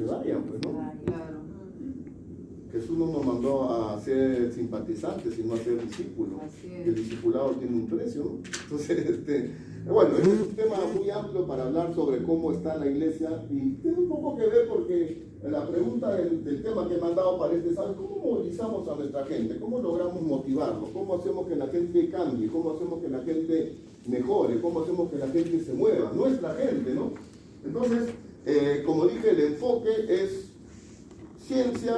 vayan, pues, ¿no? Claro. Jesús no nos mandó a ser simpatizantes, sino a ser discípulos. El discipulado tiene un precio, ¿no? Entonces, bueno, este es un tema muy amplio para hablar sobre cómo está la iglesia y tiene un poco que ver porque la pregunta del tema que he mandado para ¿sabes? ¿Cómo movilizamos a nuestra gente? ¿Cómo logramos motivarlos? ¿Cómo hacemos que la gente cambie? ¿Cómo hacemos que la gente mejore? ¿Cómo hacemos que la gente se mueva? Nuestra gente, ¿no? Entonces, como dije, el enfoque es ciencia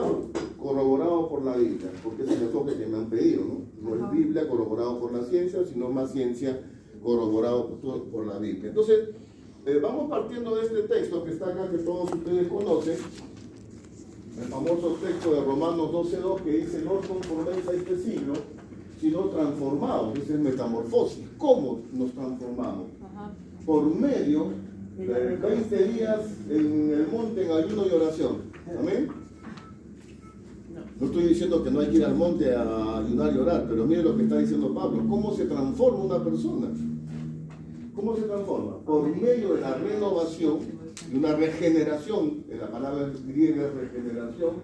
corroborado por la Biblia, porque es el enfoque que me han pedido, ¿no? No es Biblia corroborado por la ciencia, sino más ciencia corroborado por la Biblia. Entonces, vamos partiendo de este texto que está acá, que todos ustedes conocen, el famoso texto de Romanos 12:2, que dice: no conforméis a este siglo, sino transformados. Esa es metamorfosis. ¿Cómo nos transformamos? Por medio de 20 días en el monte en ayuno y oración. ¿Amén? No estoy diciendo que no hay que ir al monte a ayunar y orar, pero mire lo que está diciendo Pablo. ¿Cómo se transforma una persona? ¿Cómo se transforma? Por medio de la renovación, de una regeneración, en la palabra griega es regeneración,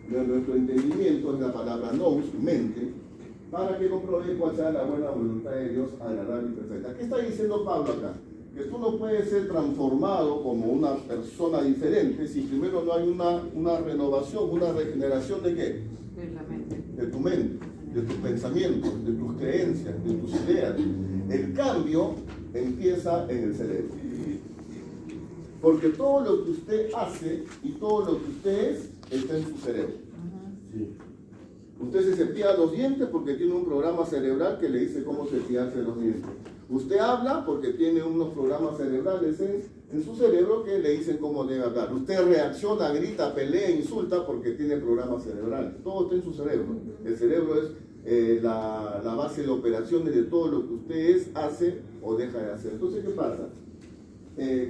de nuestro entendimiento, es la palabra nous, mente, para que comprobéis cuál sea la buena voluntad de Dios, agradable y perfecta. ¿Qué está diciendo Pablo acá? Que tú no puedes ser transformado como una persona diferente si primero no hay una renovación, una regeneración ¿de qué? De la mente. De tu mente, de tus pensamientos, de tus creencias, de tus ideas. El cambio empieza en el cerebro. Porque todo lo que usted hace y todo lo que usted es está en su cerebro. Sí. Usted se cepilla los dientes porque tiene un programa cerebral que le dice cómo cepillarse los dientes. Usted habla porque tiene unos programas cerebrales en su cerebro que le dicen cómo debe hablar. Usted reacciona, grita, pelea, insulta porque tiene programas cerebrales. Todo está en su cerebro. El cerebro es la base de operaciones de todo lo que usted hace o deja de hacer. Entonces, ¿qué pasa?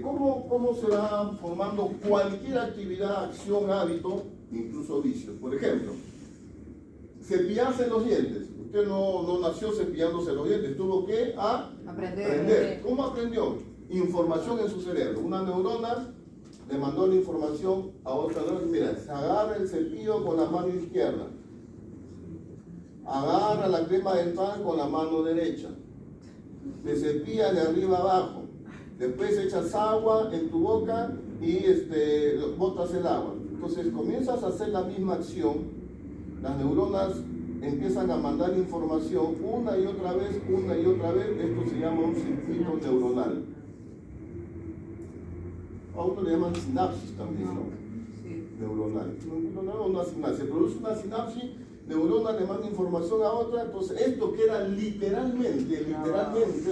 ¿Cómo se va formando cualquier actividad, acción, hábito, incluso vicios? Por ejemplo, cepillarse los dientes. Usted no nació cepillándose los dientes, tuvo que aprender. ¿Cómo aprendió? Información en su cerebro. Una neurona le mandó la información a otra neurona. Mira, se agarra el cepillo con la mano izquierda. Agarra la crema dental con la mano derecha. Te cepilla de arriba abajo. Después echas agua en tu boca y botas el agua. Entonces comienzas a hacer la misma acción. Las neuronas empiezan a mandar información una y otra vez. Esto se llama un circuito neuronal. A otro le llaman sinapsis también, ¿no? Sí. Neuronal. Una sinapsis. Se produce una sinapsis, neurona le manda información a otra, entonces esto queda literalmente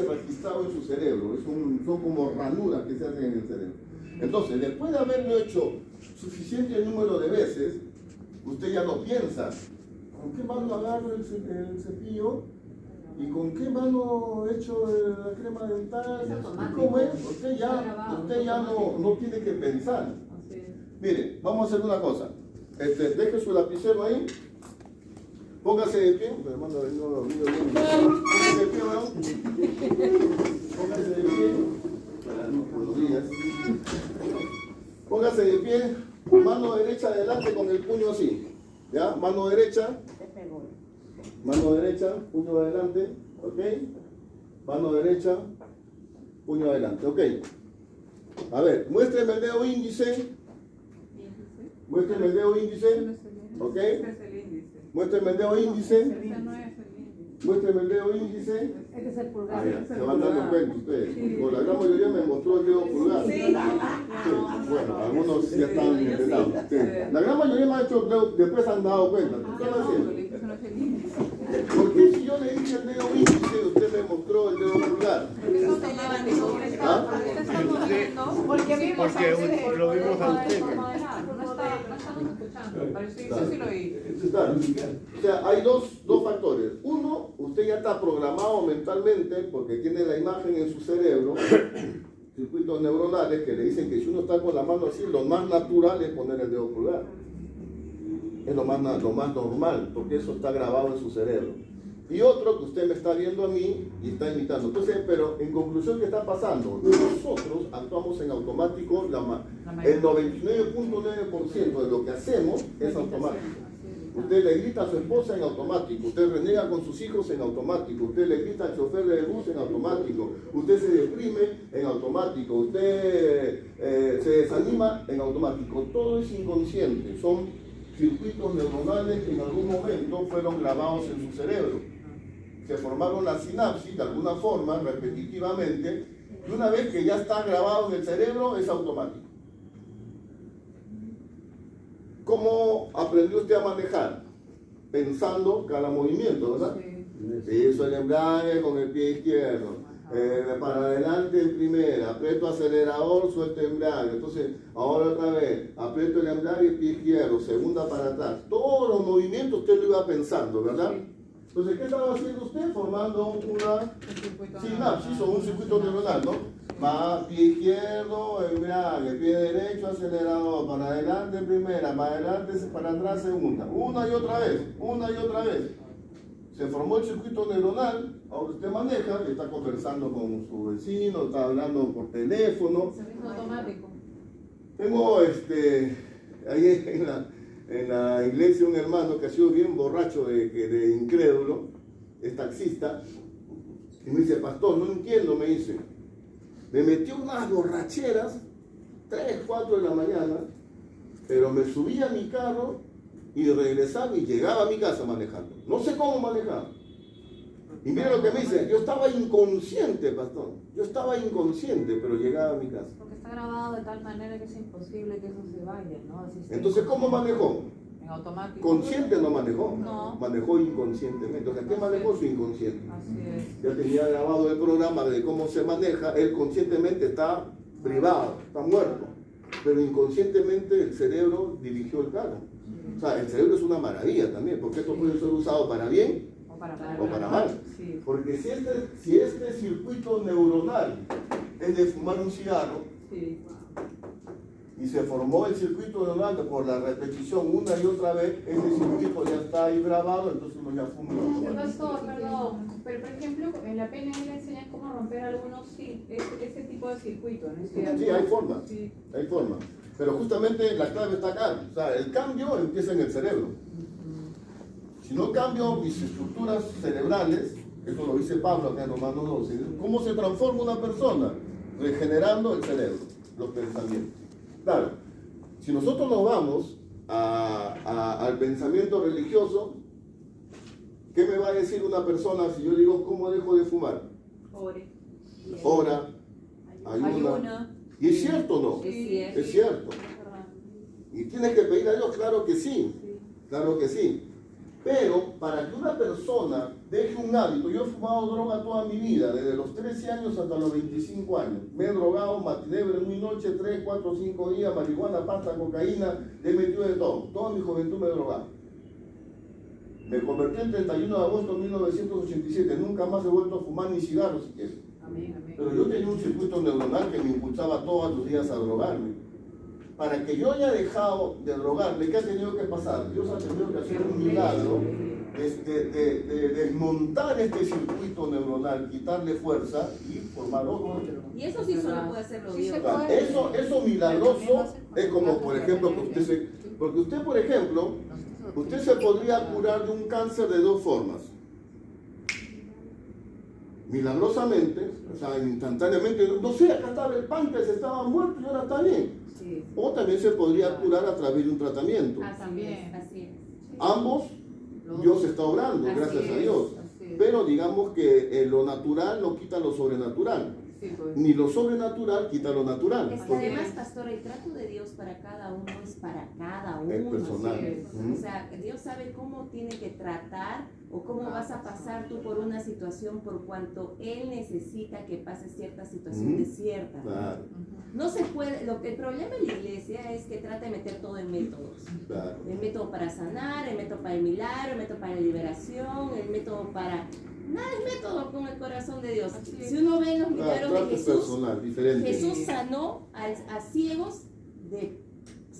registrado en su cerebro. Son como ranuras que se hacen en el cerebro. Entonces, después de haberlo hecho suficiente número de veces, usted ya no piensa. ¿Con qué mano agarro el cepillo? ¿Y con qué mano echo la crema dental? ¿Cómo es? Usted ya no tiene que pensar. Mire, vamos a hacer una cosa. Deje su lapicero ahí. Póngase de pie. Póngase de pie, ¿no? Póngase de pie. Buenos días. Póngase de pie. Mano derecha adelante con el puño así. ¿Ya? Mano derecha, puño adelante, ¿ok? Mano derecha, puño adelante, ¿ok? A ver, muéstreme el dedo índice. Muéstreme el dedo índice, ¿ok? Muéstreme el dedo índice. Muéstreme el dedo índice. Este es el pulgar. Se van dando cuenta ustedes. Por la gran mayoría me mostró el dedo pulgar. Sí. Bueno, algunos ya están entrenados. Sí. La gran mayoría me ha hecho el dedo, después han dado cuenta. ¿Qué están haciendo? ¿Por qué si yo le dije el dedo índice, usted me mostró el dedo pulgar? Porque lo vimos a usted. O sea, hay dos factores. Uno, usted ya está programado mentalmente porque tiene la imagen en su cerebro, circuitos neuronales que le dicen que si uno está con la mano así, lo más natural es poner el dedo pulgar. Es lo más normal, porque eso está grabado en su cerebro. Y otro que usted me está viendo a mí y está imitando. Entonces, pero en conclusión, ¿qué está pasando? Nosotros actuamos en automático la El 99.9% de lo que hacemos es automático. Usted le grita a su esposa en automático, usted reniega con sus hijos en automático, usted le grita al chofer de bus en automático, usted se deprime en automático, usted se desanima en automático. Todo es inconsciente, son circuitos neuronales que en algún momento fueron grabados en su cerebro. Se formaron las sinapsis de alguna forma, repetitivamente, y una vez que ya está grabado en el cerebro es automático. ¿Cómo aprendió usted a manejar? Pensando cada movimiento, ¿verdad? Piso el embrague con el pie izquierdo, para adelante en primera, aprieto acelerador, suelto embrague, entonces ahora otra vez, aprieto el embrague, pie izquierdo, segunda para atrás. Todos los movimientos usted lo iba pensando, ¿verdad? Entonces, ¿qué estaba haciendo usted? Formando una sinapsis o un circuito neuronal, ¿no? Va pie izquierdo, embrague, pie derecho, acelerador, para adelante en primera, para adelante, para atrás segunda. Una y otra vez, una y otra vez. Se formó el circuito neuronal, ahora usted maneja, está conversando con su vecino, está hablando por teléfono. Es automático. Tengo ahí en la iglesia un hermano que ha sido bien borracho de incrédulo, es taxista, y me dice, pastor, no entiendo, me dice. Me metió unas borracheras, 3, 4 de la mañana, pero me subía a mi carro y regresaba y llegaba a mi casa manejando. No sé cómo manejaba. Y mire lo que me dice, yo estaba inconsciente, pastor. Yo estaba inconsciente, pero llegaba a mi casa. Porque está grabado de tal manera que es imposible que eso se vaya, ¿no? Así Entonces, ¿cómo manejó? En automático. Consciente no manejó, no. Manejó inconscientemente. O sea, ¿qué manejó? Su inconsciente. Así es. Ya tenía grabado el programa de cómo se maneja, él conscientemente está privado, está muerto, pero inconscientemente el cerebro dirigió el carro. O sea, el cerebro es una maravilla también, porque esto puede ser usado para bien o para mal. Sí. Porque si este circuito neuronal es de fumar un cigarro, Sí. y se formó el circuito neuronal por la repetición una y otra vez, ese circuito ya está ahí grabado, entonces uno ya fuma. Pastor, perdón, pero por ejemplo en la PNL enseñan cómo romper algunos ese tipo de circuito, ¿no es cierto? Sí, hay forma, Sí. hay forma. Pero justamente la clave está acá. O sea, el cambio empieza en el cerebro. Si no cambio mis estructuras cerebrales, eso lo dice Pablo acá en Romanos 12, ¿cómo se transforma una persona? Regenerando el cerebro, los pensamientos. Claro, si nosotros nos vamos al pensamiento religioso, ¿qué me va a decir una persona si yo digo cómo dejo de fumar? Ora, ayuna. ¿Y es cierto o no? Es cierto. ¿Y tienes que pedir a Dios? Claro que sí. Claro que sí. Pero para que una persona deje un hábito, yo he fumado droga toda mi vida, desde los 13 años hasta los 25 años. Me he drogado, matiné, muy noche, 3, 4, 5 días, marihuana, pasta, cocaína, le he metido de todo. Toda mi juventud me he drogado. Me convertí el 31 de agosto de 1987, nunca más he vuelto a fumar ni cigarros siquiera. Amén, amén. Pero yo tenía un circuito neuronal que me impulsaba todos los días a drogarme. Para que yo haya dejado de drogarme, ¿qué ha tenido que pasar? Dios ha tenido que hacer un milagro de desmontar este circuito neuronal, quitarle fuerza y formar otro. Y eso sí solo puede hacerlo Dios. Eso milagroso es como, por ejemplo, porque usted, por ejemplo, usted se podría curar de un cáncer de dos formas. Milagrosamente, o sea, instantáneamente, no sé, acá estaba el páncreas, estaba muerto y ahora está bien. Sí. O también se podría curar a través de un tratamiento. También. Así es. Ambos, Dios está obrando, gracias a Dios. Pero digamos que lo natural no quita lo sobrenatural. Sí, pues. Ni lo sobrenatural quita lo natural. Es que además, pastor, el trato de Dios para cada uno es para cada uno. Es personal. Así es. Ujú. O sea, Dios sabe cómo tiene que tratar o cómo vas a pasar tú por una situación por cuanto Él necesita que pases cierta situación desierta. Claro, No se puede, el problema en la iglesia es que trata de meter todo en métodos. claro. El método para sanar, el método para el milagro, el método para la liberación, el método para... Nada es método con el corazón de Dios. Si uno ve los milagros Trato de Jesús, personal, diferente. Jesús sanó a ciegos de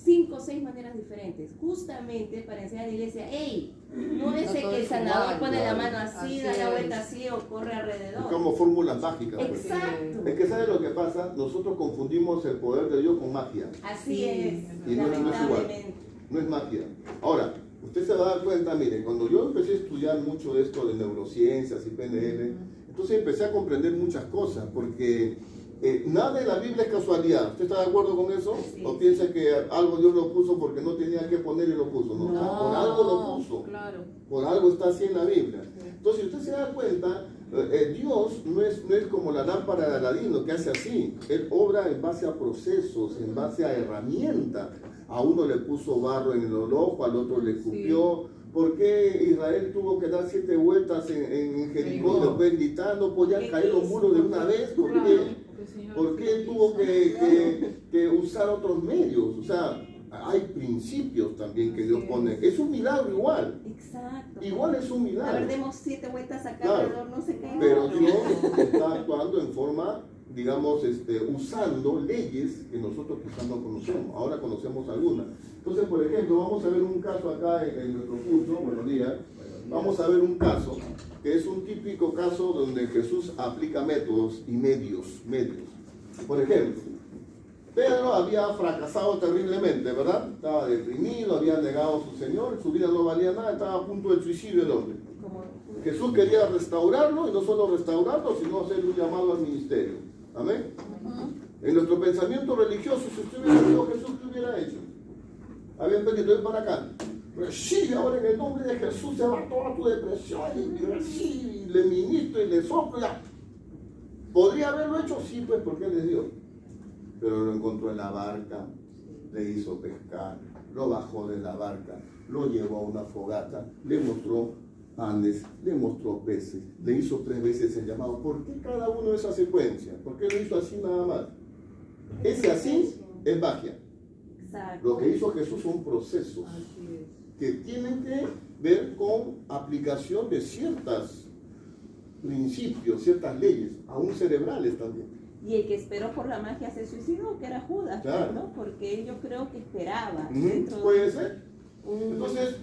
5 o 6 maneras diferentes, justamente para enseñar a la iglesia, hey, no es No que todo el es sanador igual, pone la claro. mano así, Así da la es. vuelta así o corre alrededor. Como fórmulas mágicas. Pues. Exacto. Es que ¿sabe lo que pasa? Nosotros confundimos el poder de Dios con magia. Así Sí, es, y no es igual. lamentablemente. No es magia. Ahora, usted se va a dar cuenta, mire, cuando yo empecé a estudiar mucho de esto de neurociencias y PNL, entonces empecé a comprender muchas cosas, porque nada en la Biblia es casualidad. ¿Usted está de acuerdo con eso? Sí. ¿O piensa que algo Dios lo puso porque no tenía que poner y lo puso? No, o sea, por algo lo puso. Claro. Por algo está así en la Biblia. Entonces, si usted se da cuenta, Dios no es como la lámpara de Aladino que hace así. Él obra en base a procesos, en base a herramientas. A uno le puso barro en el ojo, al otro le escupió. ¿Por qué Israel tuvo que dar 7 vueltas en Jericó y después gritar? ¿No podían caer los muros de una vez? ¿Por qué? ¿Por qué tuvo que usar otros medios? O sea, hay principios también que Dios pone. Es un milagro igual. Exacto. Igual es un A milagro. ver, demos 7 vueltas acá Claro. alrededor, no se cae. Pero Dios está actuando en forma, digamos, usando leyes que nosotros quizás no conocemos. Ahora conocemos algunas. Entonces, por ejemplo, vamos a ver un caso acá en nuestro curso. Buenos días. Vamos a ver un caso que es un típico caso donde Jesús aplica métodos y medios. Por ejemplo, Pedro había fracasado terriblemente, ¿verdad? Estaba deprimido, había negado a su Señor, su vida no valía nada, estaba a punto del suicidio el hombre. Jesús quería restaurarlo, y no solo restaurarlo, sino hacerle un llamado al ministerio. ¿Amén? En nuestro pensamiento religioso, si usted hubiera sido Jesús, ¿qué hubiera hecho? Habían pedido, ven para acá. Recibe ahora en el nombre de Jesús, se va toda tu depresión, y recibe, y le ministro, y le soplo, ya. ¿Podría haberlo hecho? Sí, pues, porque Él es Dios. Pero lo encontró en la barca, le hizo pescar, lo bajó de la barca, lo llevó a una fogata, le mostró panes, le mostró peces, le hizo 3 veces el llamado. ¿Por qué cada uno de esa secuencia? ¿Por qué lo hizo así nada más? Ese así es magia. Exacto. Lo que hizo Jesús son procesos que tienen que ver con aplicación de ciertos principios, ciertas leyes, aún cerebrales también. Y el que esperó por la magia se suicidó, que era Judas, Claro. ¿no? Porque yo creo que esperaba. Puede ser. Entonces,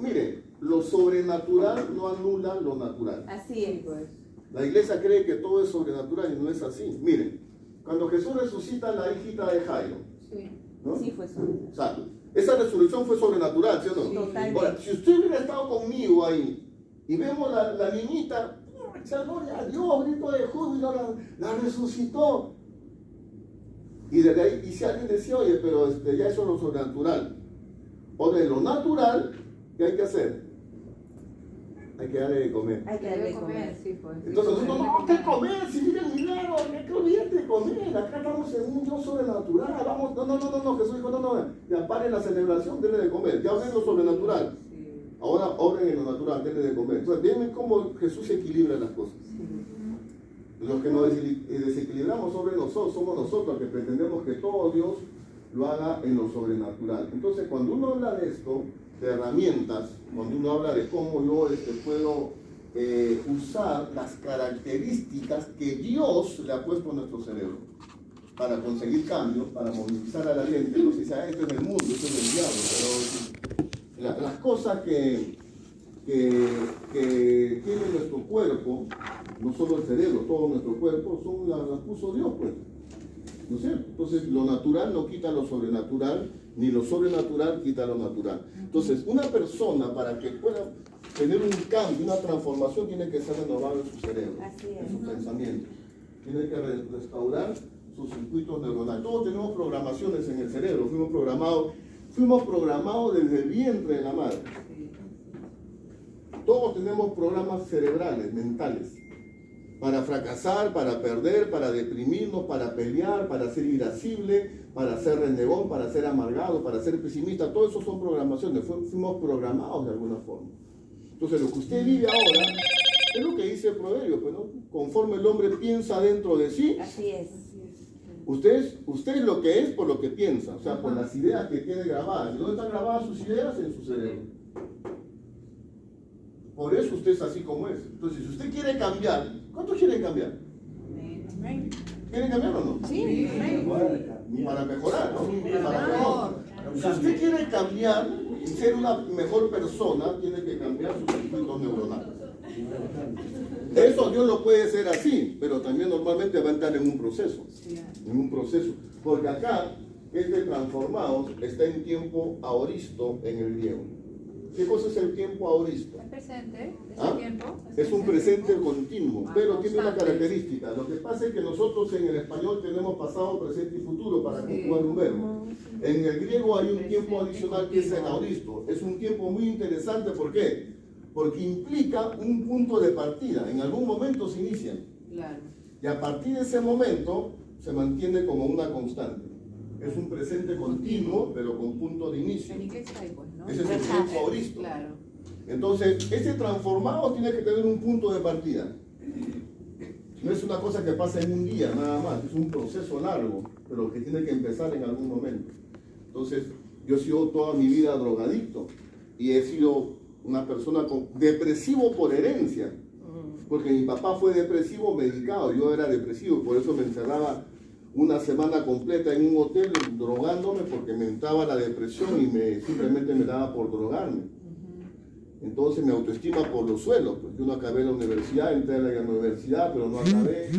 mire, lo sobrenatural no anula lo natural. Así es. Pues. La iglesia cree que todo es sobrenatural y no es así. Miren, cuando Jesús resucita a la hijita de Jairo, Sí. ¿no? Sí fue eso. Exacto. Esa resurrección fue sobrenatural, ¿sí o no? Sí. Totalmente. Ahora, si usted hubiera estado conmigo ahí y vemos la niñita, gloria a Dios, grito de júbilo, la resucitó. Y desde ahí, y si alguien decía, oye, pero ya eso es lo sobrenatural. O de lo natural, ¿qué hay que hacer? Hay que darle de comer. Hay que Debe darle comer, comer. sí, pues. Entonces nosotros no, ¿qué comer? Si mira el milagro, ¿qué olvídate de comer? Acá estamos en un Dios sobrenatural. Vamos, no, Jesús dijo, no, ya paren la celebración, denle de comer. Ya hablen lo sobrenatural. Sí. Ahora obren en lo natural, denle de comer. Entonces, ven cómo Jesús equilibra las cosas. Los que nos desequilibramos sobre nosotros, somos nosotros que pretendemos que todo Dios lo haga en lo sobrenatural. Entonces, cuando uno habla de esto, de herramientas, cuando uno habla de cómo yo puedo usar las características que Dios le ha puesto a nuestro cerebro para conseguir cambios, para movilizar a la gente, no se dice, esto es el mundo, esto es el diablo, pero las cosas que tiene nuestro cuerpo, no solo el cerebro, todo nuestro cuerpo, las puso Dios, pues. ¿No es cierto? Entonces, lo natural no quita lo sobrenatural, ni lo sobrenatural quita lo natural. Entonces, una persona, para que pueda tener un cambio, una transformación, tiene que ser renovado en su cerebro, Así es. en sus pensamientos. Tiene que restaurar sus circuitos neuronales. Todos tenemos programaciones en el cerebro, fuimos programados desde el vientre de la madre. Todos tenemos programas cerebrales, mentales, para fracasar, para perder, para deprimirnos, para pelear, para ser irascible, para ser renegón, para ser amargado, para ser pesimista. Todo eso son programaciones, fuimos programados de alguna forma. Entonces, lo que usted vive ahora es lo que dice el proverbio, pues, ¿no? Conforme el hombre piensa dentro de sí, Así es. usted es lo que es por lo que piensa, o sea, por las ideas que tiene grabadas. ¿Y dónde están grabadas sus ideas? En su cerebro. Por eso usted es así como es. Entonces, si usted quiere cambiar, ¿cuántos quieren cambiar? ¿Quieren cambiar o no? Sí. Para mejorar, ¿no? Para mejor. Si usted quiere cambiar y ser una mejor persona, tiene que cambiar sus circuitos neuronales. Eso Dios lo puede hacer así, pero también normalmente va a entrar en un proceso. Porque acá, transformados está en tiempo aoristo en el griego. ¿Qué cosa es el tiempo aoristo? Es presente, es ¿Ah? el tiempo. Es un presente continuo, pero tiene una constante. característica. Lo que pasa es que nosotros en el español tenemos pasado, presente y futuro para conjugar un verbo. En el griego hay un tiempo adicional que es el aoristo. Es un tiempo muy interesante, ¿por qué? Porque implica un punto de partida. En algún momento se inicia. Claro. Y a partir de ese momento se mantiene como una constante. Es un presente continuo, pero con punto de inicio. ¿Y qué está ahí, pues, no? Ese es el tiempo aoristo. Claro. Entonces, ese transformado tiene que tener un punto de partida. No es una cosa que pasa en un día nada más, es un proceso largo, pero que tiene que empezar en algún momento. Entonces, yo he sido toda mi vida drogadicto y he sido una persona depresivo por herencia, porque mi papá fue depresivo medicado, yo era depresivo, por eso me encerraba una semana completa en un hotel drogándome porque me entraba la depresión y simplemente me daba por drogarme. Entonces mi autoestima por los suelos, pues yo no acabé la universidad, entré a la universidad, pero no acabé,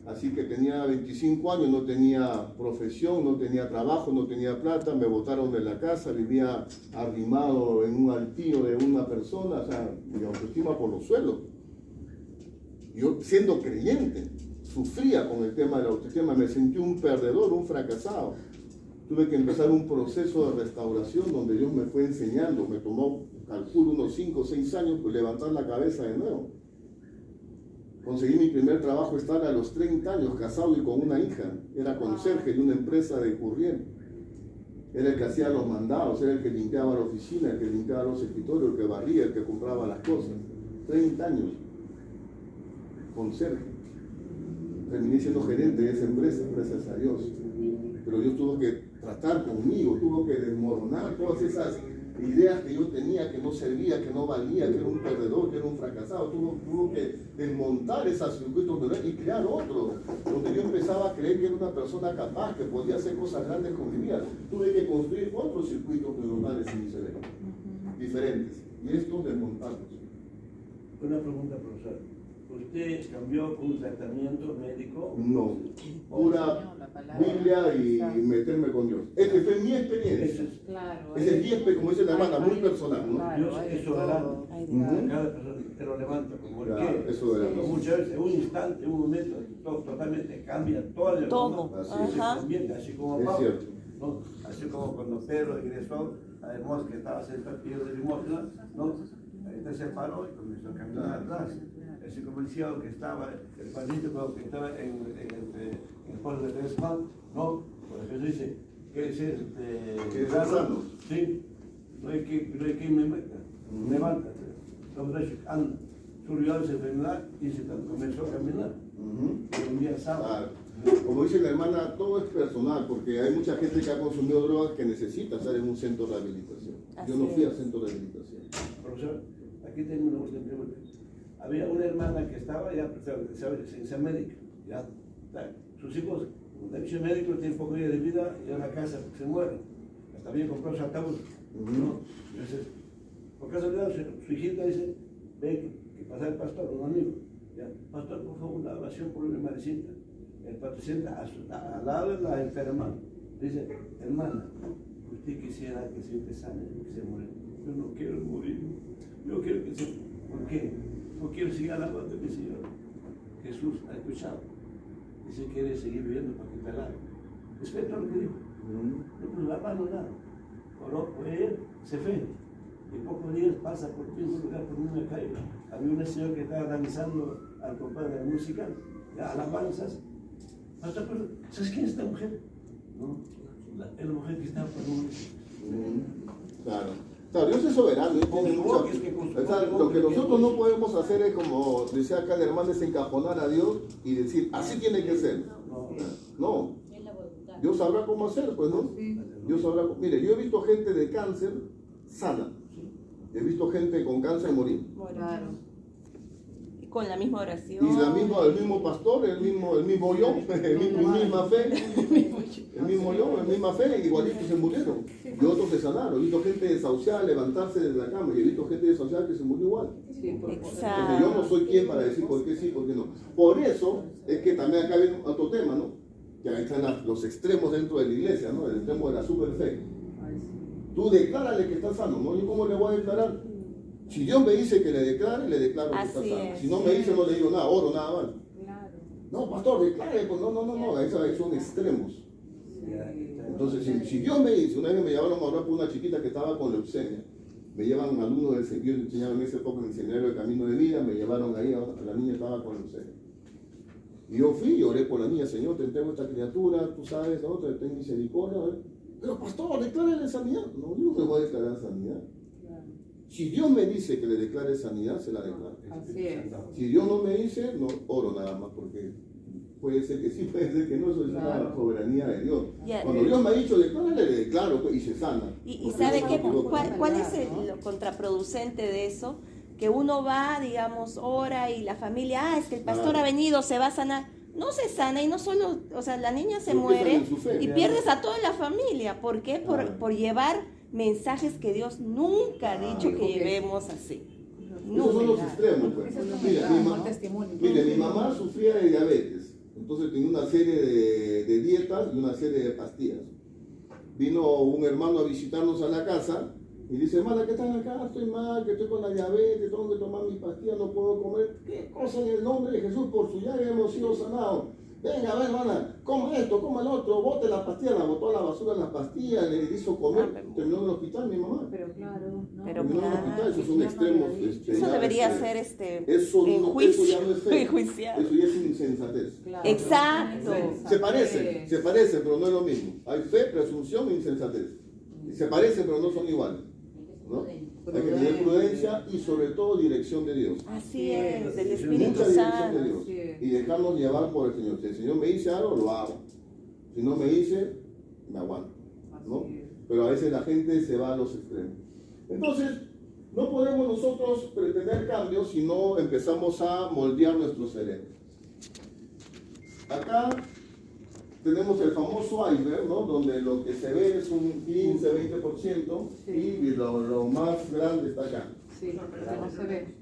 así que tenía 25 años, no tenía profesión, no tenía trabajo, no tenía plata, me botaron de la casa, vivía arrimado en un altillo de una persona, o sea, mi autoestima por los suelos. Yo siendo creyente, sufría con el tema de la autoestima, me sentí un perdedor, un fracasado. Tuve que empezar un proceso de restauración donde Dios me fue enseñando, me tomó, calculo, unos 5 o 6 años pues, levantar la cabeza de nuevo. Conseguí mi primer trabajo, estar a los 30 años, casado y con una hija. Era conserje de una empresa de corriente. Era el que hacía los mandados, era el que limpiaba la oficina, el que limpiaba los escritorios, el que barría, el que compraba las cosas. 30 años, conserje. Terminé siendo gerente de esa empresa, gracias a Dios. Pero Dios tuvo que tratar conmigo, tuvo que desmoronar todas esas ideas que yo tenía, que no servía, que no valía, que era un perdedor, que era un fracasado. Tuvo que desmontar esos circuitos neuronales y crear otros, donde yo empezaba a creer que era una persona capaz, que podía hacer cosas grandes con mi vida. Tuve que construir otros circuitos neuronales en mi cerebro, diferentes, y estos desmontarlos. Una pregunta, profesor. ¿Usted cambió un tratamiento médico? No, pura Biblia y meterme con Dios. Esta fue mi experiencia. Claro. Ese es, como dice la hermana, muy personal, ¿no? Claro, Dios es soberano. Cada persona te lo levanta como el Claro, que. eso de la cosa. Muchas veces, en un instante, en un momento, totalmente cambia toda la Todo. Así se Ajá. convierte, así como Es Pablo, cierto. ¿no? Así como cuando Pedro ingresó a Hermos, que estaba sentado pidiendo limosna, ¿no? Entonces se paró y comenzó a caminar atrás. Así como el ciego que estaba, el paralítico que estaba en el pueblo de Tresman, ¿no? Por ejemplo dice, ¿qué es ¿Quieres ser sano? Sí, no hay que me meta, levántate. Entonces, anda, surgió esa enfermedad y se comenzó a caminar. Y un día sábado. Como dice la hermana, todo es personal, porque hay mucha gente que ha consumido drogas que necesita estar en un centro de rehabilitación. Yo no fui al centro de rehabilitación. Profesor, aquí tengo una última pregunta. Había una hermana que estaba ya, en ser médica, ya, sus hijos, como dice médico, tienen poco día de vida y a la casa se mueren. Hasta bien compró su ataúd. ¿No? Entonces, por casualidad, su hijita dice, ve que pasa el pastor, un amigo. Ya, pastor, por favor, una oración por mi madrecita. El pastor sienta al lado de la enferma. Dice, hermana, usted quisiera que siempre sane y que se muera. Yo no quiero morir. Yo quiero que se. ¿Por qué? No quiero seguir alabando a mi Señor. Jesús ha escuchado. Dice que quiere seguir viviendo para que te alabe. Respecto a lo que dijo. No la mano nada. Oró por él, se fue. Y pocos días pasa por un lugar, por una calle. Había una señora que estaba danzando al compás de la música, alabanzas. Pastor, pero ¿sabes quién es esta mujer? No, la mujer que estaba por un. Claro. Claro, Dios es soberano. Dios tiene mucha... O sea, lo que nosotros no podemos hacer es, como decía acá el hermano, es encajonar a Dios y decir, así tiene que ser. No. Dios sabrá cómo hacer, pues, ¿no? Dios sabrá. Mire, yo he visto gente de cáncer sana. He visto gente con cáncer morir. Claro. Con la misma oración. Y el mismo pastor, el mismo yo, mi misma fe, el mismo yo, la misma fe, igualitos se murieron. Y otros se sanaron. He visto gente desahuciada levantarse de la cama y he visto gente desahuciada que se murió igual. Exacto. Porque yo no soy quien para decir por qué sí, por qué no. Por eso es que también acá viene otro tema, ¿no? Que ahí están los extremos dentro de la iglesia, ¿no? El extremo de la superfe. Tú declárale que está sano, ¿no? ¿Yo cómo le voy a declarar? Si Dios me dice que le declare, le declaro que está sano. Si no me dice, no le digo nada, oro nada más. Claro. No, pastor, declare, pues no, esos son extremos. Entonces, si Dios me dice, una vez me llevaron a orar por una chiquita que estaba con leucemia, me llevan alumnos del seminario, enseñaban en ese época en el seminario de Camino de Vida, me llevaron ahí, la niña estaba con leucemia. Y yo fui y oré por la niña, Señor, te entrego esta criatura, tú sabes, ¿no? Te tengo misericordia. Pero pastor, declárale sanidad. No, yo no me voy a declarar sanidad. Si Dios me dice que le declare sanidad, se la declaro. Así es. Si Dios no me dice, no oro nada más, porque puede ser que sí, puede ser que no, eso es una soberanía de Dios. Cuando Dios me ha dicho, declárale, le declaro, pues, y se sana. Y ¿sabe qué? ¿Cuál es lo contraproducente de eso? Que uno va, digamos, ora y la familia, es que el pastor ha venido, se va a sanar. No se sana y no solo, o sea, la niña se muere y pierdes a toda la familia. ¿Por qué? Por llevar mensajes que Dios nunca ha dicho que llevemos así. Esos son los extremos, pues. Mire, mi mamá sufría de diabetes, entonces tenía una serie de dietas y una serie de pastillas. Vino un hermano a visitarnos a la casa y dice, hermana, ¿qué estás acá? Estoy mal, que estoy con la diabetes, tengo que tomar mis pastillas, no puedo comer. ¿Qué cosa en el nombre de Jesús? Por su llaga hemos sido sanados. Venga, a ver, hermana, coma esto, coma el otro, bote las pastillas, la botó a la basura en las pastillas, le hizo comer, terminó en el hospital mi mamá. Pero claro, ¿no? Terminó en el hospital, esos son extremos. Eso debería ser eso en no, juicio, eso ya no es fe, enjuiciado. eso ya es insensatez. Claro. Exacto. Se parece, pero no es lo mismo. Hay fe, presunción e insensatez. Se parecen, pero no son iguales, ¿no? Hay que tener prudencia y sobre todo dirección de Dios. Así es, del Espíritu Mucha dirección Santo. de Dios. Y dejarnos llevar por el Señor. Si el Señor me dice algo, lo hago. Si no me dice, me aguanto, ¿no? Pero a veces la gente se va a los extremos. Entonces, no podemos nosotros pretender cambios si no empezamos a moldear nuestro cerebro. Acá tenemos el famoso iceberg, ¿no? Donde lo que se ve es un 15-20% y lo más grande está acá. Sí, pero no se ve.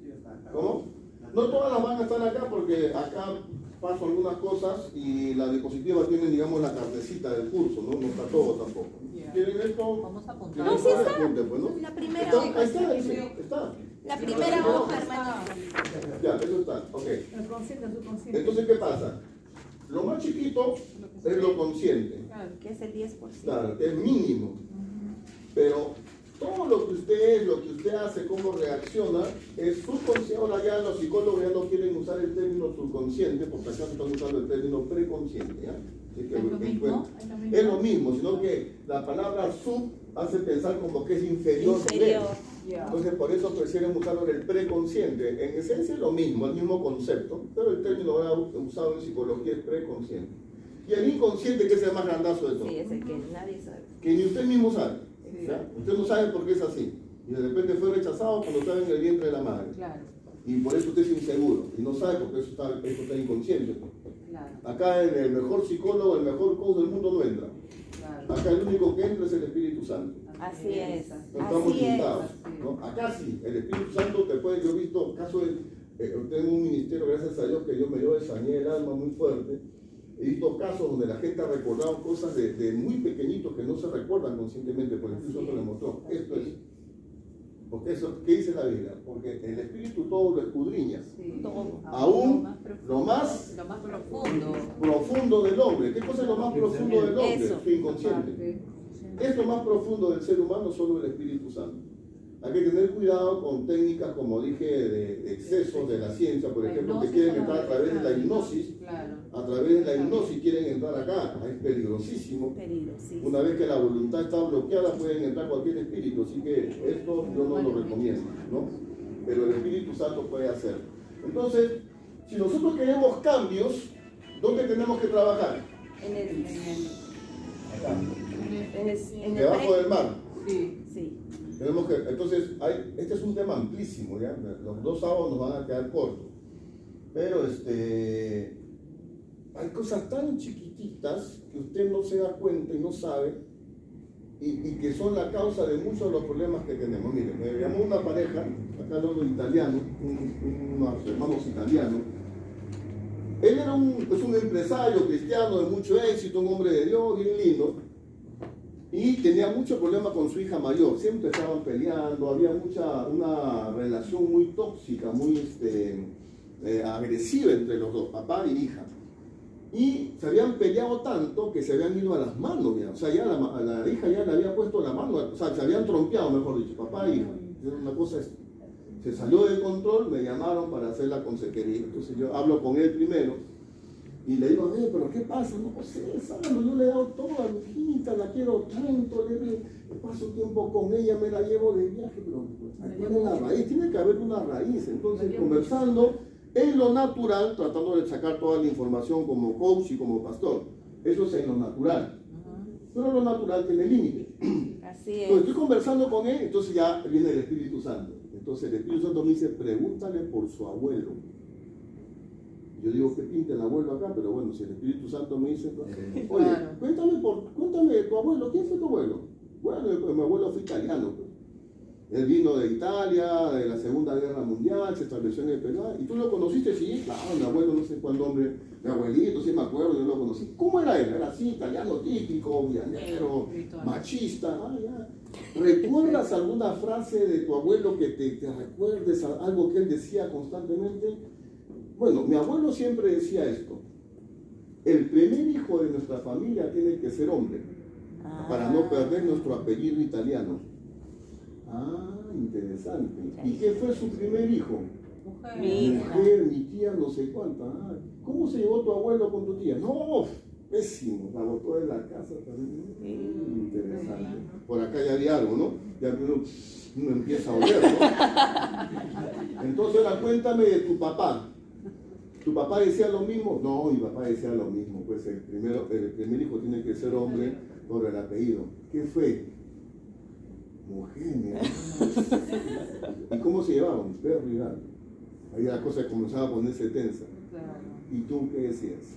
¿Cómo? No todas las van a estar acá porque acá paso algunas cosas y la diapositiva tiene, digamos, la carnecita del curso, ¿no? No está todo tampoco. ¿Quieren esto? Vamos a apuntar. No, sí está. Apunte, pues, ¿no? La primera ¿Está? hoja. Ahí está, dice, está. La primera hoja, hermano. Ya, eso está, ok. El consciente, el subconsciente. Entonces, ¿qué pasa? Lo más chiquito es lo consciente. Que es el 10%. Claro, que es mínimo. Pero todo lo que usted es, lo que usted hace, cómo reacciona, es subconsciente. Ahora ya los psicólogos ya no quieren usar el término subconsciente, porque acá están usando el término preconsciente. ¿Ya? Así que, es lo mismo, sino que la palabra sub hace pensar como que es inferior. Entonces por eso prefieren usarlo en el preconsciente. En esencia es lo mismo, el mismo concepto, pero el término ahora usado en psicología es preconsciente. Y el inconsciente, que es el más grandazo de todo. Sí, es el que nadie sabe. Que ni usted mismo sabe. ¿Ya? Usted no sabe por qué es así. Y de repente fue rechazado cuando estaba en el vientre de la madre. Claro. Y por eso usted es inseguro. Y no sabe porque eso está inconsciente. Claro. Acá en el mejor psicólogo, el mejor coach del mundo no entra. Claro. Acá el único que entra es el Espíritu Santo. Así es. No estamos Así es. limitados, ¿no? Acá sí, el Espíritu Santo te puede. Yo he visto casos de. Tengo un ministerio, gracias a Dios, que Dios me dio de sanidad el alma muy fuerte. He visto casos donde la gente ha recordado cosas de muy pequeñitos que no se recuerdan conscientemente, porque el Espíritu Santo le mostró. Esto es. Porque eso, ¿qué dice la Biblia? Porque el Espíritu todo lo escudriña. Sí. Todo. Aún lo más profundo del hombre. ¿Qué cosa es lo más profundo del hombre? Eso. Su inconsciente. Es lo más profundo del ser humano, solo el Espíritu Santo. Hay que tener cuidado con técnicas, como dije, de excesos de la ciencia, por ejemplo, que quieren entrar a través de la hipnosis. A través de la hipnosis quieren entrar acá. Es peligrosísimo. Una vez que la voluntad está bloqueada, pueden entrar cualquier espíritu. Así que esto yo no lo recomiendo, ¿no? Pero el Espíritu Santo puede hacerlo. Entonces, si nosotros queremos cambios, ¿dónde tenemos que trabajar? Debajo del mar. Sí. Tenemos que, entonces, este es un tema amplísimo, ¿ya? Los 2 sábados nos van a quedar cortos. Pero hay cosas tan chiquititas que usted no se da cuenta y no sabe, y que son la causa de muchos de los problemas que tenemos. Miren, me llamó una pareja, acá los italianos, unos hermanos italianos. Él era un empresario cristiano de mucho éxito, un hombre de Dios, bien lindo, y tenía mucho problema con su hija mayor. Siempre estaban peleando, había una relación muy tóxica, muy agresiva entre los dos, papá y hija. Y se habían peleado tanto que se habían ido a las manos, ya. O sea, ya a la hija ya le había puesto la mano, o sea, se habían trompeado, mejor dicho, papá e hija. Una cosa se salió de control, me llamaron para hacer la consejería. Entonces yo hablo con él primero y le digo, pero ¿qué pasa? No sé, sábalo, yo le he dado todo a mi hijita, la quiero tanto, le paso tiempo con ella, me la llevo de viaje, pero ¿cuál es la raíz? Tiene que haber una raíz. Entonces, conversando en lo natural, tratando de sacar toda la información como coach y como pastor. Eso es en lo natural. Pero lo natural tiene límite. Así es. Entonces estoy conversando con él, entonces ya viene el Espíritu Santo. Entonces el Espíritu Santo me dice, pregúntale por su abuelo. Yo digo que pinta el abuelo acá, pero bueno, si el Espíritu Santo me dice, oye, cuéntame de tu abuelo. ¿Quién fue tu abuelo? Bueno, mi abuelo fue italiano. Pues. Él vino de Italia, de la Segunda Guerra Mundial, se estableció en el Perú. ¿Y tú lo conociste? Sí, claro, mi abuelo, no sé cuándo hombre, mi abuelito, sí me acuerdo, yo lo conocí. ¿Cómo era él? Era así, italiano típico, llanero, machista. Ya. ¿Recuerdas alguna frase de tu abuelo que te recuerdes, algo que él decía constantemente? Bueno, mi abuelo siempre decía esto: el primer hijo de nuestra familia tiene que ser hombre, para no perder nuestro apellido italiano. Interesante. ¿Y qué fue su primer hijo? Mujer, mi tía, no sé cuánta. ¿Cómo se llevó tu abuelo con tu tía? No, pésimo, la botó de la casa también. Interesante. Por acá ya había algo, ¿no? Ya uno empieza a oler, ¿no? Entonces ahora cuéntame de tu papá. ¿Tu papá decía lo mismo? No, mi papá decía lo mismo. Pues el primer hijo tiene que ser hombre por el apellido. ¿Qué fue? Mujer, mira. ¿Y cómo se llevaban? Perro y gato. Ahí la cosa comenzaba a ponerse tensa. ¿Y tú qué decías?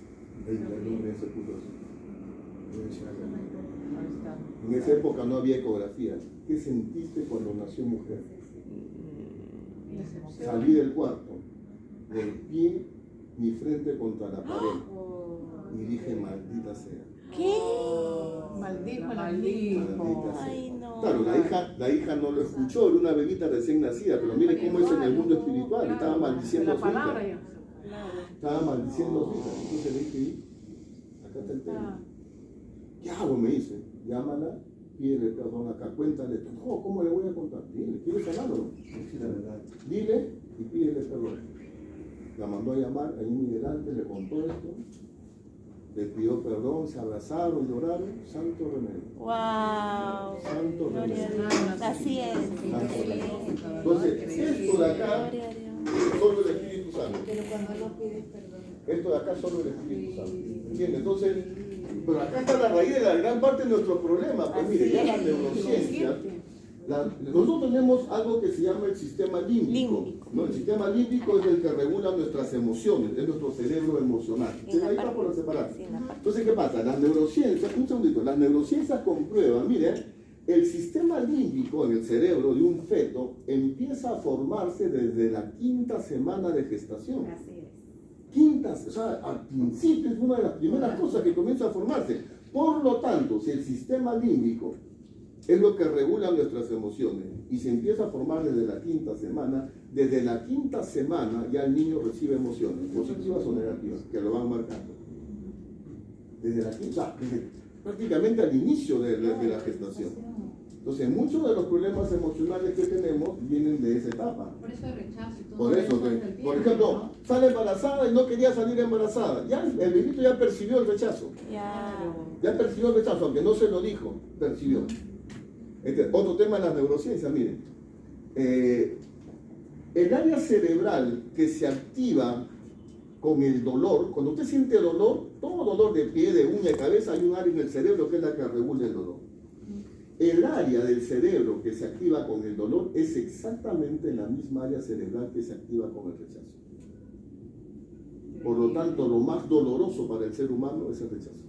En esa época no había ecografías. ¿Qué sentiste cuando nació mujer? Salí del cuarto, golpeé mi frente contra la pared y dije, maldita sea. ¿Qué? Maldita Ay, no. Claro, la hija no lo escuchó, era una bebita recién nacida, pero mire cómo es en el mundo espiritual. Estaba maldiciendo a su hija. Estaba maldiciendo a su hija. Entonces le dije, acá está el tema. ¿Qué hago? Me dice, llámala, pídele perdón acá, cuéntale. No, ¿cómo le voy a contar? Dile, ¿quieres sanarlo? Sí, la verdad. Dile y pídele perdón. La mandó a llamar, ahí en mi delante, le contó esto. Le pidió perdón, se abrazaron, lloraron, santo remedio. ¡Wow! Santo remedio. Así es. Entonces, esto de acá es solo el Espíritu Santo. Pero cuando no pides perdón. Esto de acá es solo el Espíritu Santo. ¿Entiendes? Entonces, pero acá está la raíz de la gran parte de nuestro problema. Pues mire, ya la neurociencia. Nosotros tenemos algo que se llama el sistema límbico. ¿No? El sistema límbico es el que regula nuestras emociones, es nuestro cerebro emocional. Ahí está por separar. Entonces, ¿qué pasa? Las neurociencias, un segundito, las neurociencias comprueban, miren, el sistema límbico en el cerebro de un feto empieza a formarse desde la 5ª semana de gestación. Así es. O sea, al principio es una de las primeras cosas que comienza a formarse. Por lo tanto, si el sistema límbico es lo que regula nuestras emociones y se empieza a formar desde la 5ª semana, desde la 5ª semana ya el niño recibe emociones, positivas o negativas, que lo van marcando. Desde la 5ª, prácticamente al inicio de la gestación. Entonces, muchos de los problemas emocionales que tenemos vienen de esa etapa. Por eso el rechazo y todo. Por eso, por ejemplo, sale embarazada y no quería salir embarazada. Ya el bebito ya percibió el rechazo. Ya percibió el rechazo, aunque no se lo dijo, percibió. Otro tema de las neurociencias, miren. El área cerebral que se activa con el dolor, cuando usted siente dolor, todo dolor de pie, de uña, de cabeza, hay un área en el cerebro que es la que regula el dolor. El área del cerebro que se activa con el dolor es exactamente la misma área cerebral que se activa con el rechazo. Por lo tanto, lo más doloroso para el ser humano es el rechazo.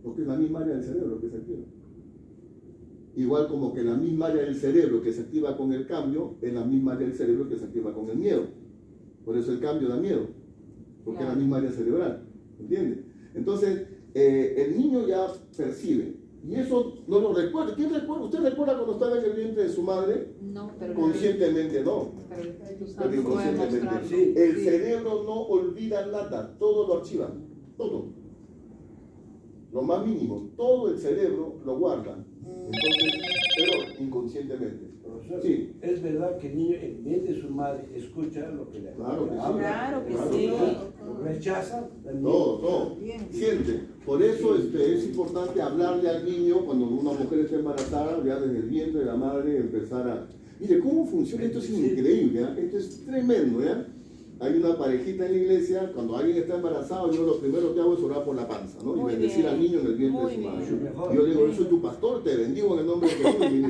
Porque es la misma área del cerebro que se activa. Igual como que la misma área del cerebro que se activa con el cambio es la misma área del cerebro que se activa con el miedo. Por eso el cambio da miedo. Porque es la misma área cerebral. ¿Entiendes? Entonces, el niño ya percibe. Y eso no lo recuerda. ¿Quién recuerda? ¿Usted recuerda cuando estaba en el vientre de su madre? No, pero Conscientemente no. pero el Espíritu Pero Santo puede inconscientemente. mostrarlo. Sí. El Sí. cerebro no olvida nada, todo lo archiva, todo. Lo más mínimo, todo el cerebro lo guarda. Entonces, pero inconscientemente. Profesor, Sí. es verdad que el niño en vez de su madre escucha lo que le Claro que sí. habla. Claro que Claro sí. que Lo rechaza también. Todo. Bien. Siente. Por eso es importante hablarle al niño cuando una mujer está embarazada, ya desde el vientre de la madre, empezar a... Mire, ¿cómo funciona? Esto es increíble, ¿eh? Esto es tremendo, ¿ya? Hay una parejita en la iglesia, cuando alguien está embarazado, yo lo primero que hago es orar por la panza, ¿no? Y Muy bendecir bien. al niño en el vientre Muy de su bien. madre. Mucho mejor. Yo le digo, yo soy tu pastor, te bendigo en el nombre de Jesús, mi hijo.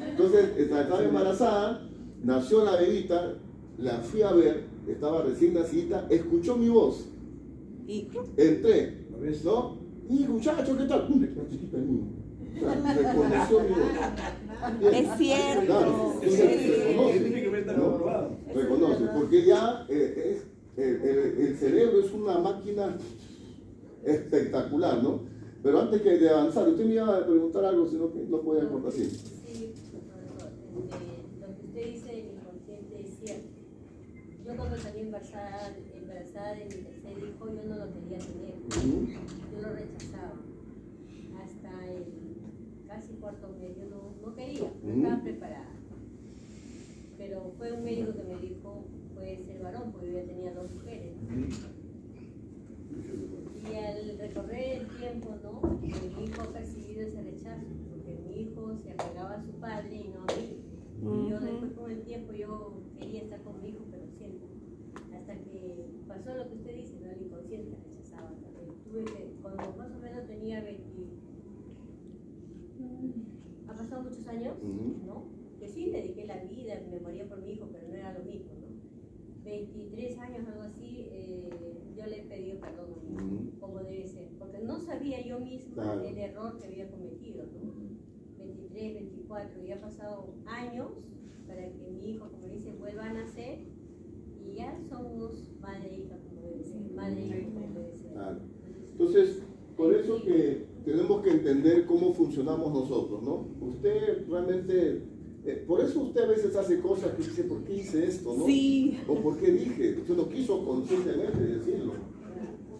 Entonces, estaba embarazada, nació la bebita, la fui a ver, estaba recién nacidita, escuchó mi voz, Y entré, ¿Lo ves? ¿no? Y muchacho, ¿qué tal? Está chiquita el niño. O sea, reconoció mi voz. es cierto. Claro, es cierto. Tiene que ver tan ¿no? comprobado. Reconoce, porque ya el cerebro es una máquina espectacular, ¿no? Pero antes que de avanzar, usted me iba a preguntar algo, si no, no podía cortar así. Sí, profesor, lo que usted dice del inconsciente es cierto. Yo cuando salí embarazada de mi tercer hijo, yo no lo quería tener. Yo lo rechazaba. Hasta el casi cuarto mes, yo no quería, no estaba preparada. Pero fue un médico que me dijo, puede ser varón, porque yo ya tenía 2 mujeres. Y al recorrer el tiempo, ¿no? Mi hijo ha percibido ese rechazo, porque mi hijo se apegaba a su padre y no a mí. Y yo después con el tiempo yo quería estar con mi hijo, pero siempre. Hasta que pasó lo que usted dice, ¿no? El inconsciente rechazaba también. Tuve que, cuando más o menos tenía 20, ha pasado muchos años, ¿no? Que sí, dediqué la vida, me moría por mi hijo, pero no era lo mismo, ¿no? 23 años, algo así, yo le he pedido perdón a mi hijo, como debe ser, porque no sabía yo misma el error que había cometido, ¿no? 23, 24, y ha pasado años para que mi hijo, como dice, vuelva a nacer, y ya somos madre e hija como debe ser, madre e hija como debe ser. Claro. Entonces, por eso que tenemos que entender cómo funcionamos nosotros, ¿no? Usted realmente, por eso usted a veces hace cosas que dice, ¿por qué hice esto, no? Sí. O ¿por qué dije? Usted no quiso conscientemente decirlo,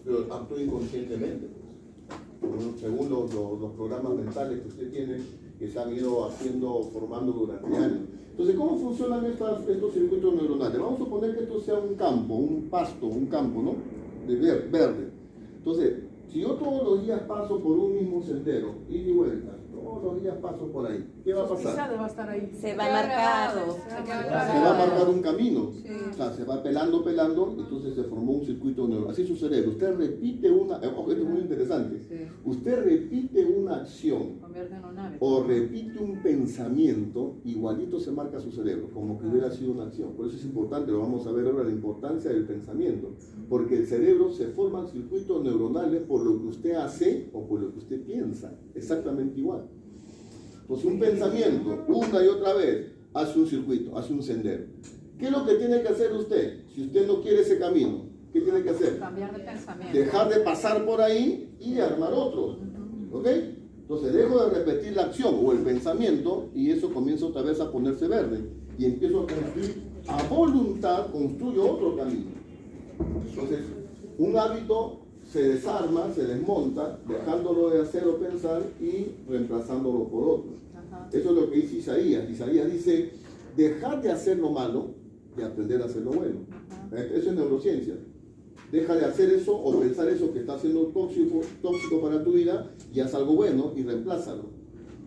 pero actuó inconscientemente, pues. Según los programas mentales que usted tiene, que se han ido formando durante años. Entonces, ¿cómo funcionan estos circuitos neuronales? Vamos a suponer que esto sea un campo, un pasto, un campo, ¿no? De verde. Entonces, si yo todos los días paso por un mismo sendero, ida y vuelta, todos los días paso por ahí, ¿qué va a pasar? Va a estar ahí. Se va marcado. Se va a marcar un camino, Sí. o sea, se va pelando, entonces se formó un circuito neuronal. Así es su cerebro. Usted repite esto es muy interesante, Sí. usted repite una acción Convierte en un ave. o repite un pensamiento, igualito se marca su cerebro, como que hubiera sido una acción. Por eso es importante, lo vamos a ver ahora, la importancia del pensamiento, porque el cerebro se forman circuitos neuronales por lo que usted hace o por lo que usted piensa, exactamente igual. Pues un pensamiento, una y otra vez, hace un circuito, hace un sendero. ¿Qué es lo que tiene que hacer usted? Si usted no quiere ese camino, ¿qué tiene que hacer? Cambiar de pensamiento. Dejar de pasar por ahí y armar otro. ¿Ok? Entonces dejo de repetir la acción o el pensamiento y eso comienza otra vez a ponerse verde. Y empiezo a construir, a voluntad, construyo otro camino. Entonces, un hábito se desarma, se desmonta, dejándolo de hacer o pensar y reemplazándolo por otro. Ajá. Eso es lo que dice Isaías. Isaías dice, dejar de hacer lo malo y aprender a hacer lo bueno. Eso es neurociencia. Deja de hacer eso o pensar eso que está siendo tóxico para tu vida y haz algo bueno y reemplázalo.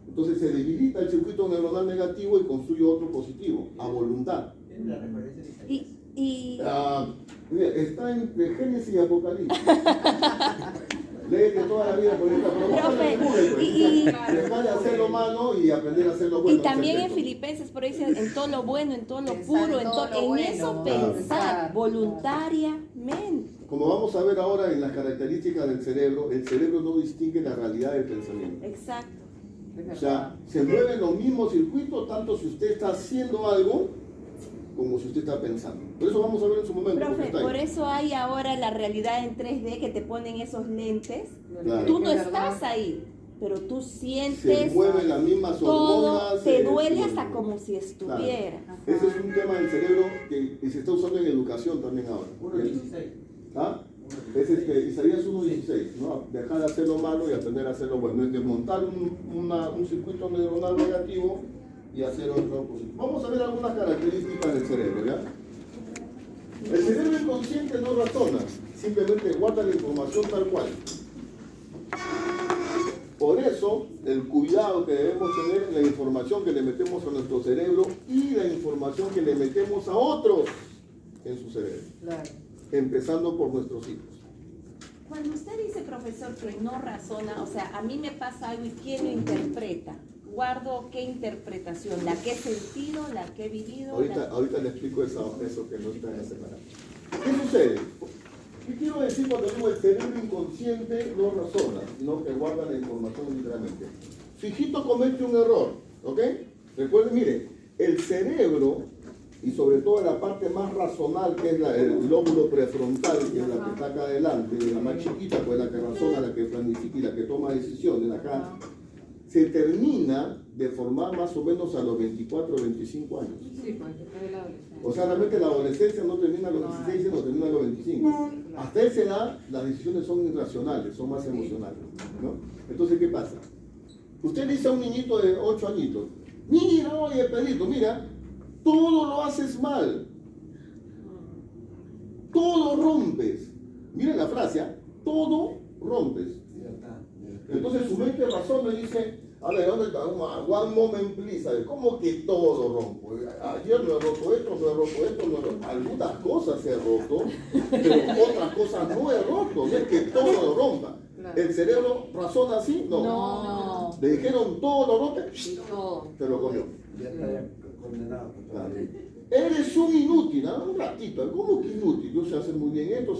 Entonces se debilita el circuito neuronal negativo y construye otro positivo, a voluntad. Mira, está entre Génesis y Apocalipsis. Léete toda la vida por esta Profe, dejar de hacer lo malo y aprender a hacer lo bueno. Y también en Filipenses, por ahí dice, en todo lo bueno, en todo lo Pensar puro, en todo lo bueno. en eso Claro. pensar voluntariamente. como vamos a ver ahora en las características del cerebro, el cerebro no distingue la realidad del pensamiento. Exacto. O sea, se mueven los mismos circuitos tanto si usted está haciendo algo como si usted está pensando. Por eso vamos a ver en su momento. Profe, por eso hay ahora la realidad en 3D que te ponen esos lentes. Claro. Tú no Es verdad. estás ahí, pero tú Se sientes mueven las mismas todo, hormonas. te duele sí, hasta como si estuviera. Ajá. Ese es un tema del cerebro que se está usando en educación también ahora. 1.16. ¿Ah? Es Isaías 1.16, ¿no? Dejar de hacer lo malo y aprender a hacer lo bueno. Es desmontar un circuito neuronal negativo y hacer otro positivo. Vamos a ver algunas características del cerebro, ¿ya? El cerebro inconsciente no razona, simplemente guarda la información tal cual. Por eso, el cuidado que debemos tener en la información que le metemos a nuestro cerebro y la información que le metemos a otros en su cerebro. Claro. Empezando por nuestros hijos. Cuando usted dice, profesor, que no razona, o sea, a mí me pasa algo y ¿quién lo interpreta? Guardo qué interpretación, la que he sentido, la que he vivido. Ahorita le explico eso que no está en ese canal. ¿Qué sucede? ¿Qué quiero decir cuando digo el cerebro inconsciente no razona, sino que guarda la información literalmente? Su hijito comete un error, ¿ok? Recuerden, mire, el cerebro, y sobre todo la parte más razonal, que es el lóbulo prefrontal, que es la que está acá adelante, la más chiquita, pues la que razona, la que planifica y la que toma decisiones, acá, se termina de formar más o menos a los 24 o 25 años. Sí, pues después de la adolescencia. O sea, realmente la adolescencia no termina a los 16, sino termina a los 25. Hasta esa edad, las decisiones son irracionales, son más emocionales, ¿no? Entonces, ¿qué pasa? Usted le dice a un niñito de 8 añitos, mira, oye, Pedrito, mira, todo lo haces mal. Todo rompes. Miren la frase, ¿eh? Todo rompes. Entonces su mente razona y dice, a ver, one moment please, a ver, ¿cómo que todo rompo? Ayer no he roto esto, no he roto esto, no he roto. Algunas cosas he roto, pero otras cosas no he roto, no es que todo lo rompa. Claro. ¿El cerebro razona así? No. No. Le dijeron todo lo rompe, Y todo. se lo comió. Ya está condenado. Claro. Eres un inútil, ¿no? Un ratito, ¿cómo que inútil? Yo sé hacer muy bien esto,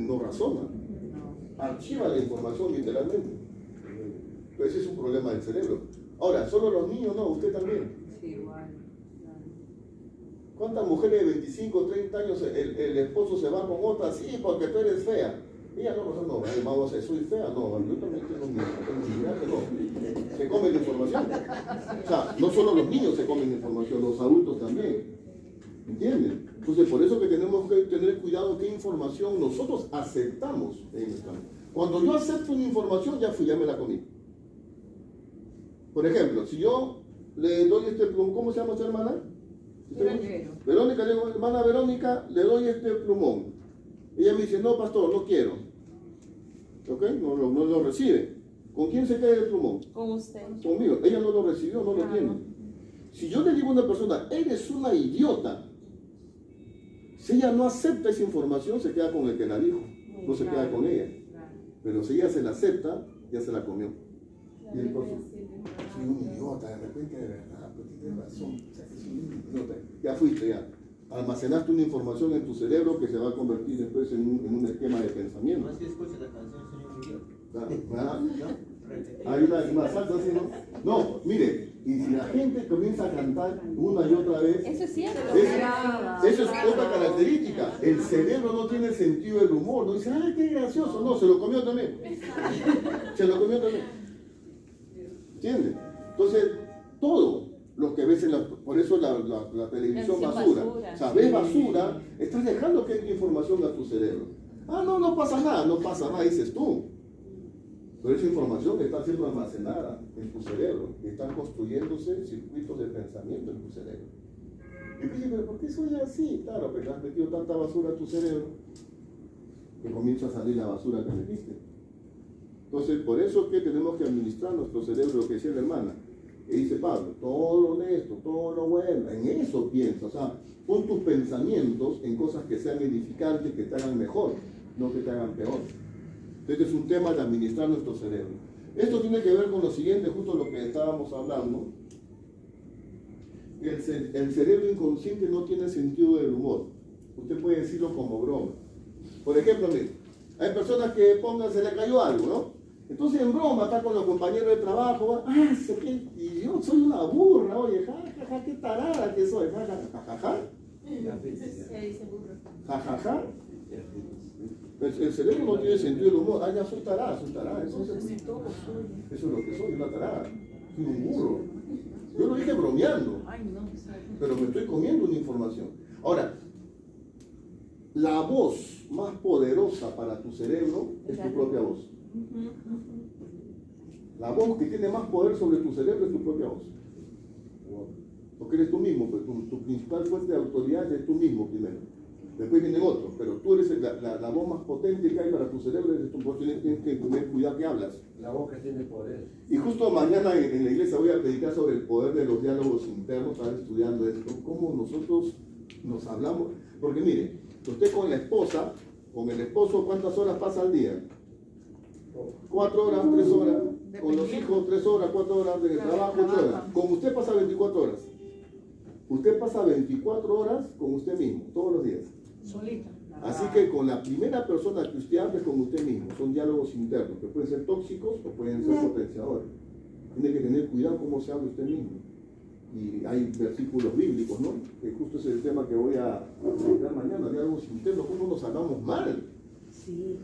no razona. No. Archiva la información literalmente. Pues ese es un problema del cerebro. Ahora, solo los niños no, usted también. Sí, igual. Claro. ¿Cuántas mujeres de 25 o 30 años el esposo se va con otra? Sí, porque tú eres fea. Ella no, vamos a decir, soy fea, no, yo también tengo no. Se come la información. O sea, no solo los niños se comen la información, los adultos también. ¿Entienden? Entonces, por eso que tenemos que tener cuidado qué información nosotros aceptamos en nuestra vida. Cuando yo acepto una información, ya me la comí. Por ejemplo, si yo le doy este plumón, ¿cómo se llama esta hermana? Verónica, le digo, hermana Verónica, le doy este plumón. Ella me dice, no, pastor, no quiero. ¿Ok? No lo recibe. ¿Con quién se queda el plumón? Con usted. Conmigo. Ella no lo recibió, no lo tiene. Si yo le digo a una persona, eres una idiota, si ella no acepta esa información, se queda con el que la dijo, no se queda con ella. Pero si ella se la acepta, ya se la comió. Y el profesor, soy un idiota, de repente de verdad, pero tienes razón, o sea, que soy un idiota. Ya fuiste, ya. Almacenaste una información en tu cerebro que se va a convertir después en un esquema de pensamiento. No, si escucha la canción, señor idiota. ¿Ah? Hay una salsa así, ¿no? No, mire, y si la gente comienza a cantar una y otra vez, Eso es cierto. eso es otra característica. El cerebro no tiene sentido del humor, no dice, ¡ay, qué gracioso! No, se lo comió también. Se lo comió también. ¿Entiendes? Entonces, todo lo que ves por eso la televisión basura. O sea, ves basura, estás dejando que entre información a tu cerebro. No pasa nada, dices tú. Pero esa información está siendo almacenada en tu cerebro y están construyéndose circuitos de pensamiento en tu cerebro. Y te dije, pero ¿por qué soy así? Claro, porque has metido tanta basura a tu cerebro que comienza a salir la basura que metiste. Entonces, por eso es que tenemos que administrar nuestro cerebro, lo que decía la hermana. Y dice Pablo, todo lo honesto, todo lo bueno, en eso piensa. O sea, pon tus pensamientos en cosas que sean edificantes, que te hagan mejor, no que te hagan peor. Entonces es un tema de administrar nuestro cerebro. Esto tiene que ver con lo siguiente, justo lo que estábamos hablando. El cerebro inconsciente no tiene sentido del humor. Usted puede decirlo como broma. Por ejemplo, mire, hay personas que se le cayó algo, ¿no? Entonces en broma está con los compañeros de trabajo, y yo soy una burra, oye, jajaja, qué tarada que soy, jajaja. Jajaja. El cerebro no tiene sentido del humor, ya soy tarada, eso es lo que soy, una tarada, soy un burro. Yo lo dije bromeando, pero me estoy comiendo una información. Ahora, la voz más poderosa para tu cerebro es tu propia voz. La voz que tiene más poder sobre tu cerebro es tu propia voz. Porque eres tú mismo, pues tu principal fuente de autoridad es tú mismo primero. Después vienen otros, pero tú eres la voz más potente que hay para tu cerebro, eres tu voz, tienes que tener cuidado que hablas. La boca tiene poder. Y justo mañana en la iglesia voy a predicar sobre el poder de los diálogos internos, estar estudiando esto, cómo nosotros nos hablamos. Porque mire, usted con la esposa, con el esposo, ¿cuántas horas pasa al día? 4 horas, 3 horas. Con los hijos, 3 horas, 4 horas. En el trabajo, 8 horas. Con usted pasa 24 horas. Usted pasa 24 horas con usted mismo, todos los días. Solita. Así que con la primera persona que usted hable es con usted mismo. Son diálogos internos, que pueden ser tóxicos o pueden ser potenciadores. Tiene que tener cuidado cómo se habla usted mismo. Y hay versículos bíblicos, ¿no? Que justo es el tema que voy a explicar mañana, diálogos internos, cómo nos hablamos mal. Sí.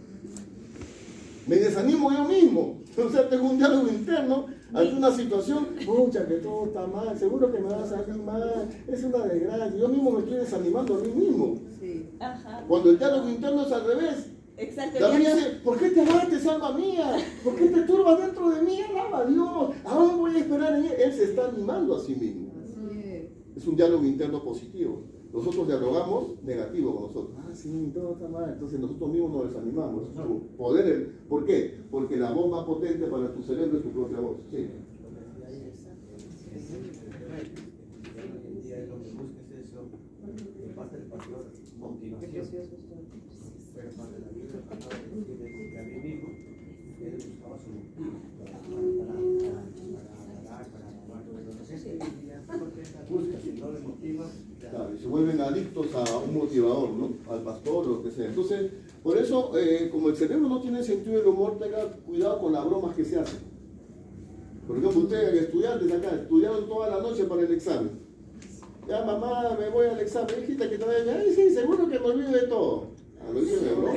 Me desanimo yo mismo. O sea, tengo un diálogo interno ante una situación, pucha, que todo está mal, seguro que me va a salir mal, es una desgracia. Yo mismo me estoy desanimando a mí mismo. Sí. Ajá. Cuando el diálogo interno es al revés. Exacto. David dice, ¿por qué te abates, alma mía? ¿Por qué te turbas dentro de mí? Alaba a Dios. Aún voy a esperar en él. Él se está animando a sí mismo. Es un diálogo interno positivo. Nosotros dialogamos negativo con nosotros. Sí, todo está mal. Entonces nosotros mismos nos desanimamos. Poder, ¿por qué? Porque la voz más potente para tu cerebro es tu propia voz. Sí. Pero para la vida que a mí mismo, él buscaba su motivo busca, si no le motiva, claro, y se vuelven adictos a un motivador, ¿no? Al pastor o lo que sea. Entonces, por eso, como el cerebro no tiene sentido del humor, tenga cuidado con las bromas que se hacen. Por ejemplo, ustedes, estudiantes acá, estudiaron toda la noche para el examen. Ya, mamá, me voy al examen. Hijita, que todavía, ay, sí, seguro que me olvido de todo. Me olvido de broma.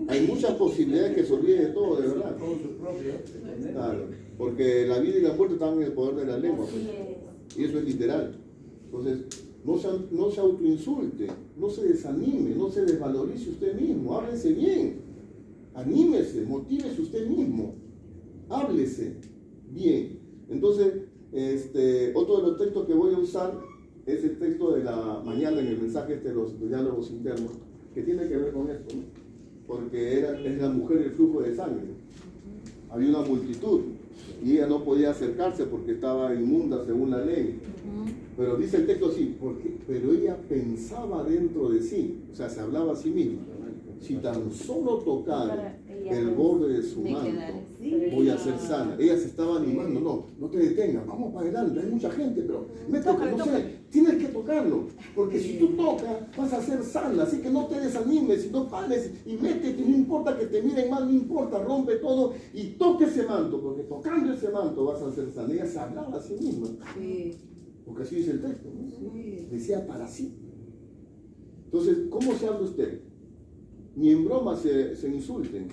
Hay muchas posibilidades que se olvide de todo, de verdad. con su propio. Claro, porque la vida y la muerte están en el poder de la lengua. Pues. Y eso es literal. Entonces, no se autoinsulte, no se desanime, no se desvalorice usted mismo, háblese bien, anímese, motívese usted mismo, háblese bien. Entonces, otro de los textos que voy a usar es el texto de la mañana en el mensaje de los diálogos internos, que tiene que ver con esto, ¿no? Porque es la mujer el flujo de sangre. Había una multitud y ella no podía acercarse porque estaba inmunda según la ley. Pero dice el texto así, pero ella pensaba dentro de sí, o sea, se hablaba a sí misma. Si tan solo tocar el borde de su manto, voy a ser sana. Ella se estaba animando, no te detengas, vamos para adelante, hay mucha gente, pero tienes que tocarlo, porque si tú tocas, vas a ser sana, así que no te desanimes, no pares y métete, no importa que te miren mal, no importa, rompe todo y toca ese manto, porque tocando ese manto vas a ser sana. Ella se hablaba a sí misma. Sí. Porque así dice el texto, ¿no? Sí. Decía para sí. Entonces, ¿cómo se habla usted? Ni en broma se insulten.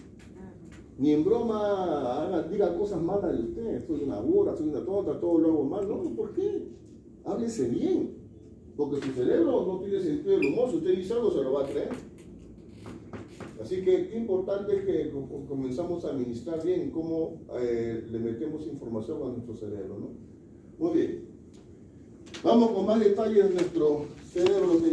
Ni en broma diga cosas malas de usted. Soy una burra, soy una tonta, todo lo hago mal. No, ¿por qué? Háblese bien. Porque su cerebro no tiene sentido del humor. Si usted dice algo, se lo va a creer. Así que qué importante es que comenzamos a administrar bien cómo le metemos información a nuestro cerebro, ¿no? Muy bien. Vamos con más detalles de nuestro cerebro, lo que